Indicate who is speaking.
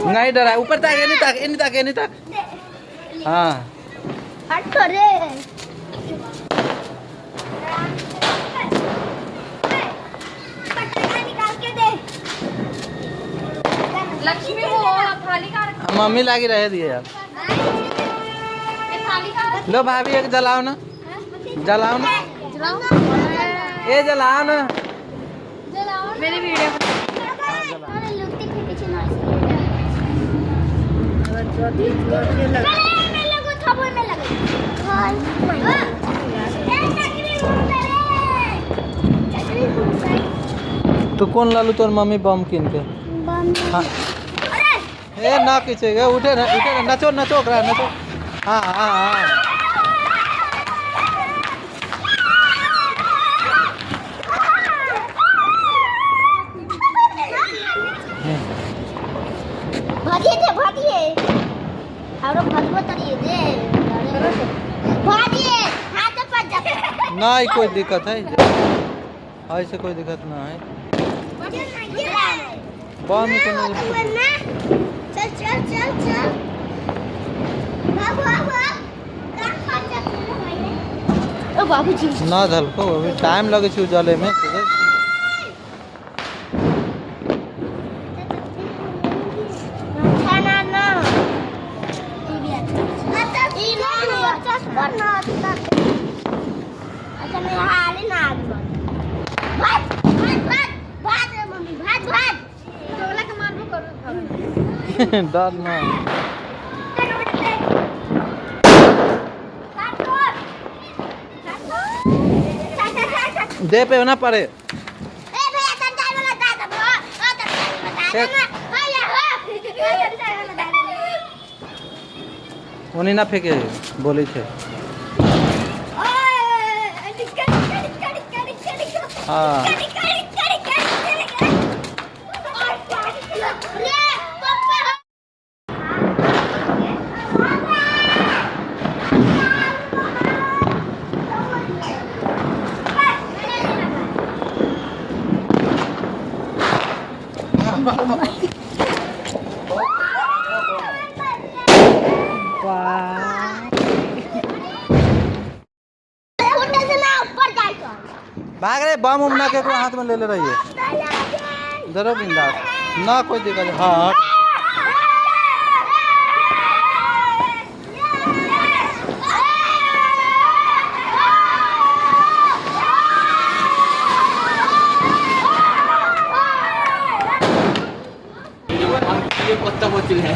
Speaker 1: नहीं डरा, ऊपर ताक, ये नहीं ताक, ये नहीं ताक, ये नहीं ताक। हाँ
Speaker 2: हट तो रे। पटाखा निकाल के दे।
Speaker 3: लक्ष्मी वो थाली का
Speaker 1: मम्मी लागी रहे दिए यार।
Speaker 3: थाली का
Speaker 1: लो भाभी एक जलाओ ना, जलाओ ना, ये जलाओ ना।
Speaker 3: मेरी वीडियो
Speaker 1: तो कौन लालू तोर मम्मी बम किन के? हाँ ए ना किसे गए, उठे ना नचो नचो ओकरा नचो। हाँ हाँ हाँ
Speaker 2: भाजिए दे भाजिए। और भगवत तरिए दे। भाजिए हाथ पर जा।
Speaker 1: ना ही कोई दिक्कत है, ऐसे कोई दिक्कत ना है। बम को
Speaker 2: चल चल चल चल। भाग भाग भाग। ओ बाबूजी
Speaker 1: ना धलको, अभी टाइम लगे छे जले में। डर ना दे पे ना पड़े। उन्हीं ना फेंके बोले थे। हाँ भाग रहे बम उम ना के हाथ में ले ले रही है। जरूर बिंदास ना कोई दिक्कत। हाँ
Speaker 4: ये पत्ता बोतल है।